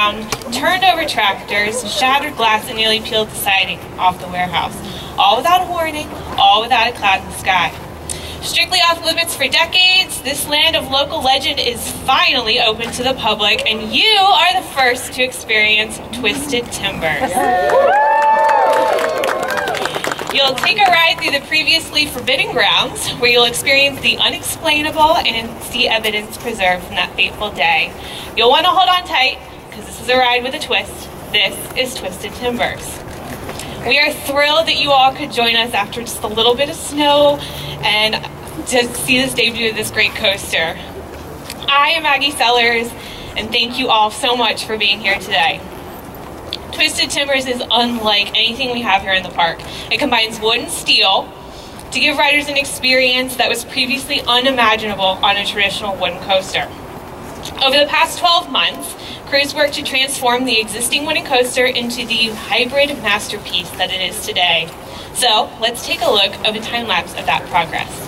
ground, turned over tractors, shattered glass, and nearly peeled the siding off the warehouse. All without a warning, all without a cloud in the sky. Strictly off limits for decades, this land of local legend is finally open to the public, and you are the first to experience Twisted Timbers. You'll take a ride through the previously forbidden grounds, where you'll experience the unexplainable and see evidence preserved from that fateful day. You'll want to hold on tight, because this is a ride with a twist. This is Twisted Timbers. We are thrilled that you all could join us after just a little bit of snow and to see this debut of this great coaster. I am Maggie Sellers, and thank you all so much for being here today. Twisted Timbers is unlike anything we have here in the park. It combines wood and steel to give riders an experience that was previously unimaginable on a traditional wooden coaster. Over the past 12 months, crews worked to transform the existing wooden coaster into the hybrid masterpiece that it is today. So let's take a look of a time lapse of that progress.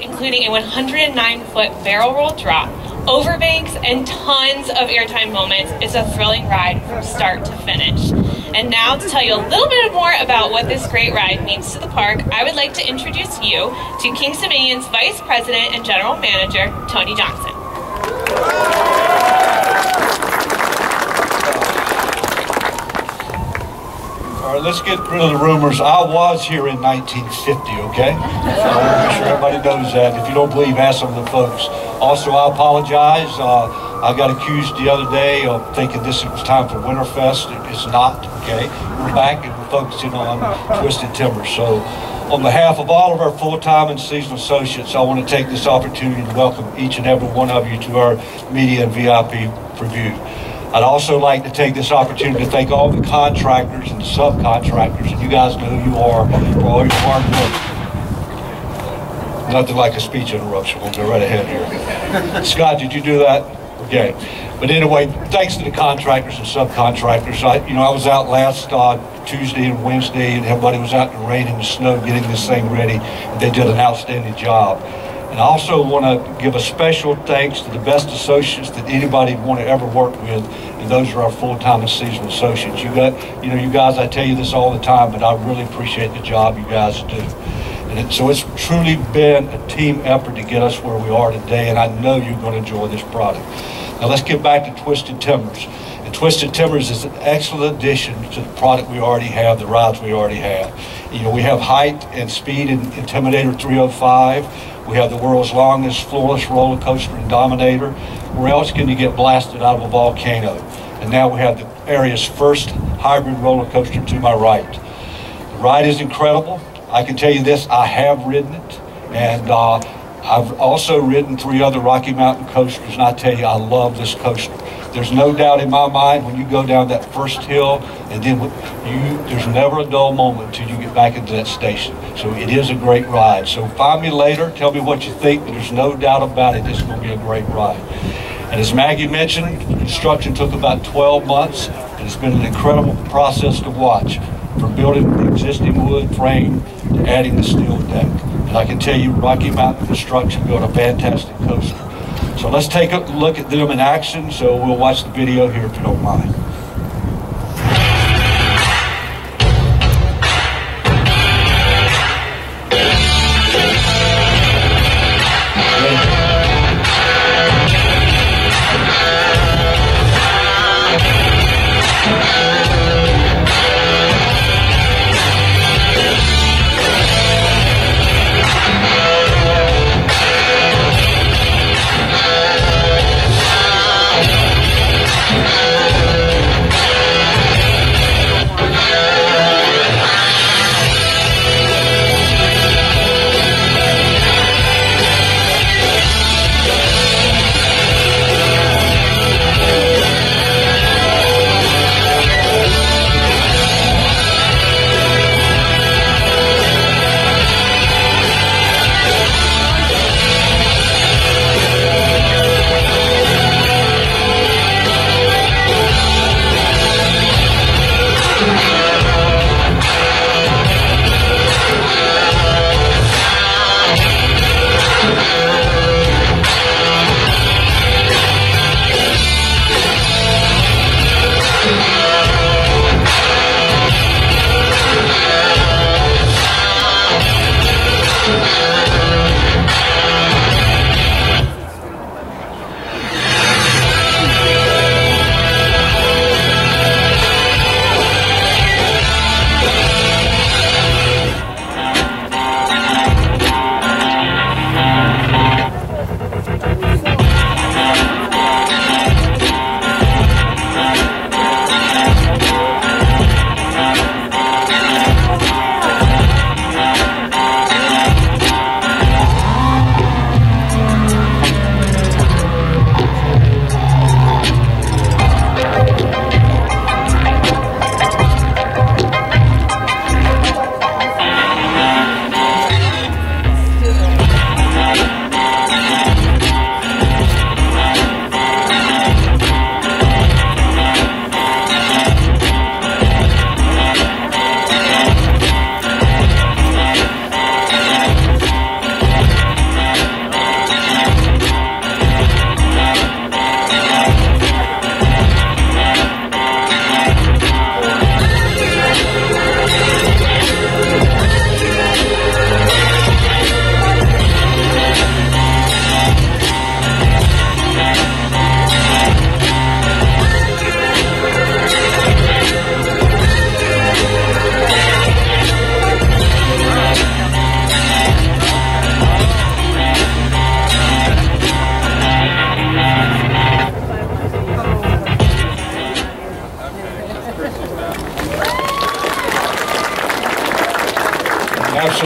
Including a 109-foot barrel roll drop, overbanks, and tons of airtime moments, it's a thrilling ride from start to finish. And now to tell you a little bit more about what this great ride means to the park, I would like to introduce you to Kings Dominion's Vice President and General Manager, Tony Johnson. All right, let's get rid of the rumors. I was here in 1950, okay? So I want to make sure everybody knows that. If you don't believe, ask some of the folks. Also, I apologize. I got accused the other day of thinking this was time for Winterfest. It's not, okay? We're back and we're focusing on Twisted Timbers. So on behalf of all of our full-time and seasonal associates, I want to take this opportunity to welcome each and every one of you to our media and VIP preview. I'd also like to take this opportunity to thank all the contractors and subcontractors, and you guys know who you are, for all your hard work. Nothing like a speech interruption. We'll go right ahead here. Scott, did you do that? Okay. But anyway, thanks to the contractors and subcontractors. I was out last Tuesday and Wednesday, and everybody was out in the rain and the snow getting this thing ready, and they did an outstanding job. And I also want to give a special thanks to the best associates that anybody would want to ever work with, and those are our full-time and seasonal associates. You guys, I tell you this all the time, but I really appreciate the job you guys do. And so it's truly been a team effort to get us where we are today, and I know you're going to enjoy this product. Now let's get back to Twisted Timbers. And Twisted Timbers is an excellent addition to the product we already have, the rides we already have. We have height and speed in Intimidator 305. We have the world's longest floorless roller coaster in Dominator. Where else can you get blasted out of a volcano? And now we have the area's first hybrid roller coaster to my right. The ride is incredible. I can tell you this, I have ridden it. And I've also ridden 3 other Rocky Mountain coasters, and I tell you, I love this coaster. There's no doubt in my mind when you go down that first hill, and then there's never a dull moment until you get back into that station. So it is a great ride. So find me later, tell me what you think, but there's no doubt about it, this is going to be a great ride. And as Maggie mentioned, construction took about 12 months, and it's been an incredible process to watch, from building the existing wood frame to adding the steel deck. And I can tell you, Rocky Mountain Construction built a fantastic coaster. So let's take a look at them in action. So we'll watch the video here if you don't mind.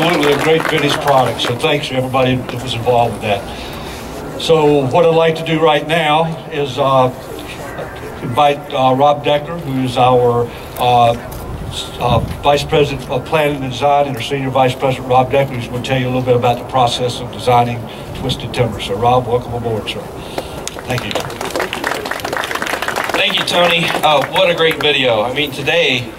absolutely a great finished product. So thanks to everybody that was involved with that. So what I'd like to do right now is invite Rob Decker, who's our Vice President of Planning and Design, and our Senior Vice President, Rob Decker, who's going to tell you a little bit about the process of designing Twisted Timber. So Rob, welcome aboard, sir. Thank you. Thank you, Tony. What a great video. I mean, today,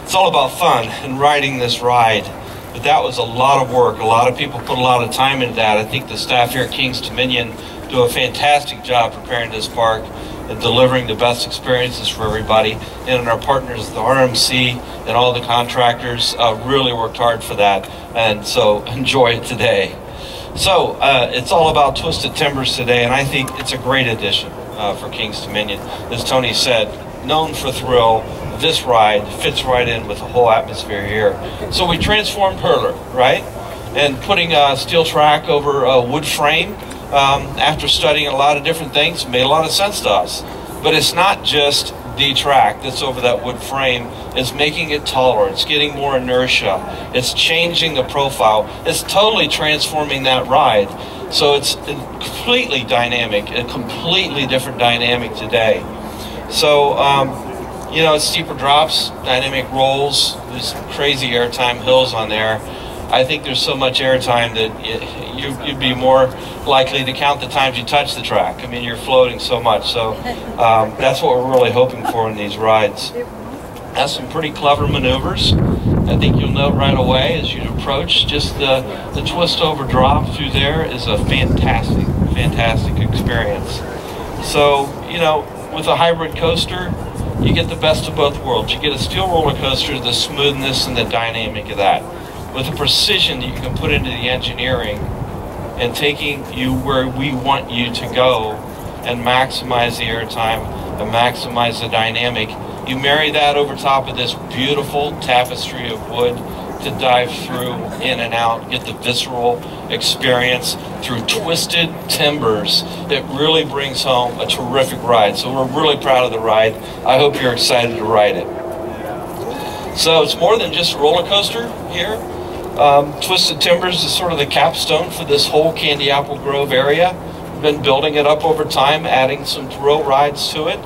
it's all about fun and riding this ride. But that was a lot of work. A lot of people put a lot of time into that. I think the staff here at Kings Dominion do a fantastic job preparing this park and delivering the best experiences for everybody. And our partners, the RMC and all the contractors, really worked hard for that. And so enjoy it today. So it's all about Twisted Timbers today, and I think it's a great addition for Kings Dominion. As Tony said, known for thrill, this ride fits right in with the whole atmosphere here. So we transformed Hurler, right? And putting a steel track over a wood frame, after studying a lot of different things, made a lot of sense to us. But it's not just the track that's over that wood frame. It's making it taller. It's getting more inertia. It's changing the profile. It's totally transforming that ride. So it's completely dynamic, a completely different dynamic today. So, you know, it's steeper drops, dynamic rolls, there's crazy airtime hills on there. I think there's so much airtime that you'd be more likely to count the times you touch the track. I mean, you're floating so much. So that's what we're really hoping for in these rides. Has some pretty clever maneuvers. I think you'll note right away as you approach, just the twist over drop through there is a fantastic, fantastic experience. So, you know, with a hybrid coaster, you get the best of both worlds. You get a steel roller coaster, the smoothness and the dynamic of that, with the precision that you can put into the engineering and taking you where we want you to go and maximize the airtime and maximize the dynamic. You marry that over top of this beautiful tapestry of wood to dive through, in and out, get the visceral experience through Twisted Timbers that really brings home a terrific ride. So we're really proud of the ride. I hope you're excited to ride it. So it's more than just a roller coaster here. Twisted Timbers is sort of the capstone for this whole Candy Apple Grove area. We've been building it up over time, adding some thrill rides to it.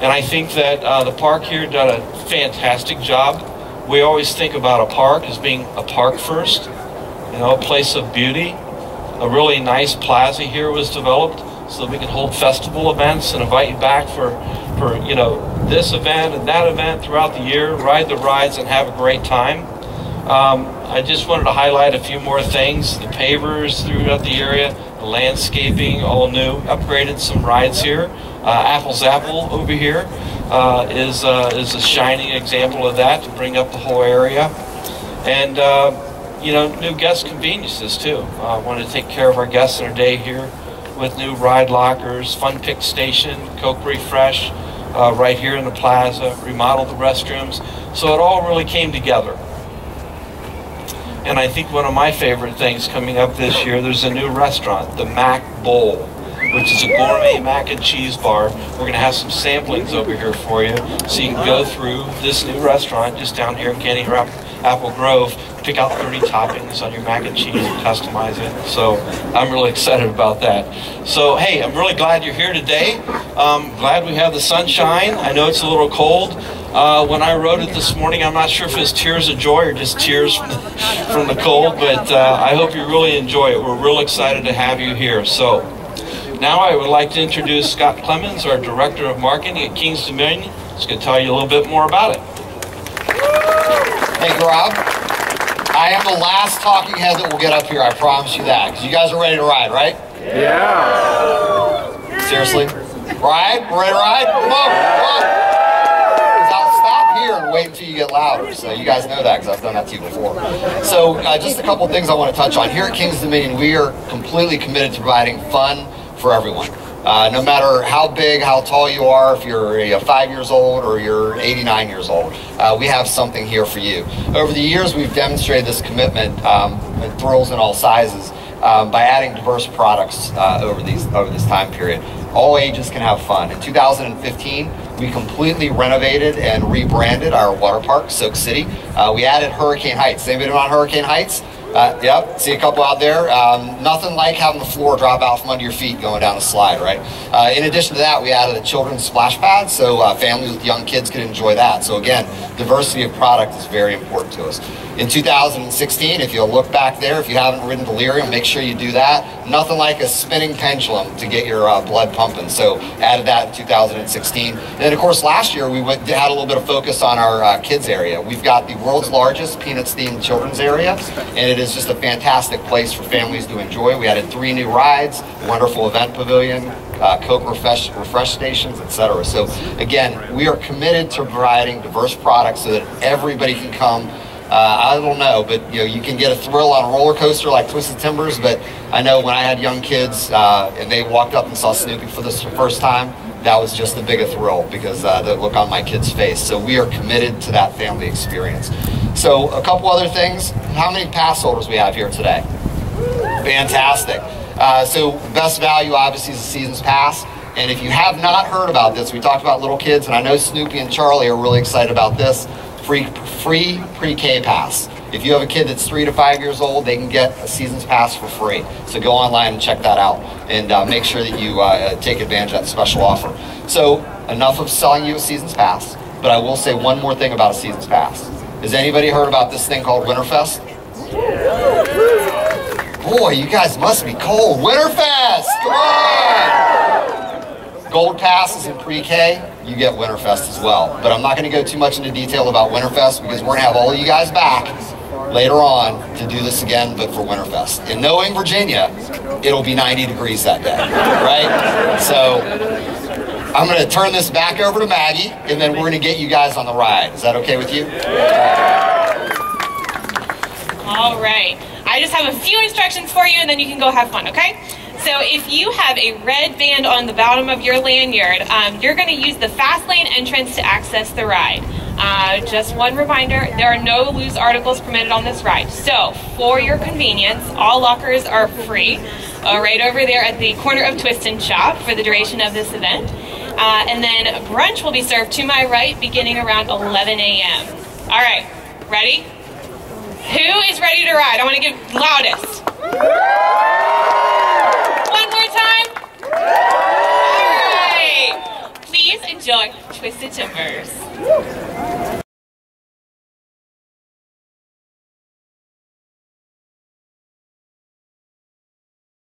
And I think that the park here done a fantastic job. We always think about a park as being a park first, you know, a place of beauty. A really nice plaza here was developed so that we can hold festival events and invite you back for you know, this event and that event throughout the year, ride the rides and have a great time. I just wanted to highlight a few more things. The pavers throughout the area, the landscaping, all new, upgraded some rides here. Apple's Apple over here is a shining example of that to bring up the whole area. And, you know, new guest conveniences too. Wanted to take care of our guests in our day here with new ride lockers, fun pick station, Coke Refresh right here in the plaza, remodeled the restrooms. So it all really came together. And I think one of my favorite things coming up this year, there's a new restaurant, the Mac Bowl, which is a gourmet mac and cheese bar. We're going to have some samplings over here for you, so you can go through this new restaurant just down here in Candy Apple Grove, pick out 30 toppings on your mac and cheese and customize it. So I'm really excited about that. So hey, I'm really glad you're here today. Glad we have the sunshine. I know it's a little cold. When I wrote it this morning, I'm not sure if it's tears of joy or just tears from the cold, but I hope you really enjoy it. We're real excited to have you here. So now I would like to introduce Scott Clemmens, our Director of Marketing at Kings Dominion. He's going to tell you a little bit more about it. Thank you, Rob. I am the last talking head that will get up here, I promise you that. Because you guys are ready to ride, right? Yeah. Seriously? Ride? We're ready to ride? Come on, come on. Because I'll stop here and wait until you get louder. So you guys know that because I've done that to you before. So just a couple of things I want to touch on. Here at Kings Dominion, we are completely committed to providing fun for everyone. No matter how big, how tall you are, if you're 5 years old or you're 89 years old, we have something here for you. Over the years, we've demonstrated this commitment with thrills in all sizes by adding diverse products over this time period. All ages can have fun. In 2015, we completely renovated and rebranded our water park, Soak City. We added Hurricane Heights. Anybody been on Hurricane Heights? Yep, see a couple out there. Nothing like having the floor drop out from under your feet going down a slide, right? In addition to that, we added a children's splash pad, so families with young kids can enjoy that. So again, diversity of product is very important to us. In 2016, if you'll look back there, if you haven't ridden Delirium, make sure you do that. Nothing like a spinning pendulum to get your blood pumping, so added that in 2016. And then of course last year we had a little bit of focus on our kids area. We've got the world's largest Peanuts-themed children's area, and it is just a fantastic place for families to enjoy. We added 3 new rides, wonderful event pavilion, Coke refresh stations, etc. So again, we are committed to providing diverse products so that everybody can come. I don't know, but you can get a thrill on a roller coaster like Twisted Timbers, but I know when I had young kids and they walked up and saw Snoopy for the first time, that was just a bigger thrill because the look on my kid's face. So we are committed to that family experience. So a couple other things. How many pass holders we have here today? Fantastic. So best value obviously is the Seasons Pass. And if you have not heard about this, we talked about little kids, and I know Snoopy and Charlie are really excited about this. Free pre-K pass. If you have a kid that's 3 to 5 years old, they can get a Seasons Pass for free. So go online and check that out, and make sure that you take advantage of that special offer. So enough of selling you a Seasons Pass, but I will say one more thing about a Seasons Pass. Has anybody heard about this thing called Winterfest? Boy, you guys must be cold. Winterfest! Come on! Gold passes in pre-K, you get Winterfest as well. But I'm not going to go too much into detail about Winterfest because we're going to have all of you guys back later on to do this again, but for Winterfest. In knowing Virginia, it'll be 90 degrees that day, right? So I'm going to turn this back over to Maggie, and then we're going to get you guys on the ride. Is that okay with you? All right. I just have a few instructions for you, and then you can go have fun, okay? So if you have a red band on the bottom of your lanyard, you're going to use the fast lane entrance to access the ride. Just one reminder, there are no loose articles permitted on this ride. So for your convenience, all lockers are free, right over there at the corner of Twist and Shop for the duration of this event. And then brunch will be served to my right beginning around 11 a.m. All right, ready? Who is ready to ride? I want to get loudest. One more time. All right. Please enjoy Twisted Timbers.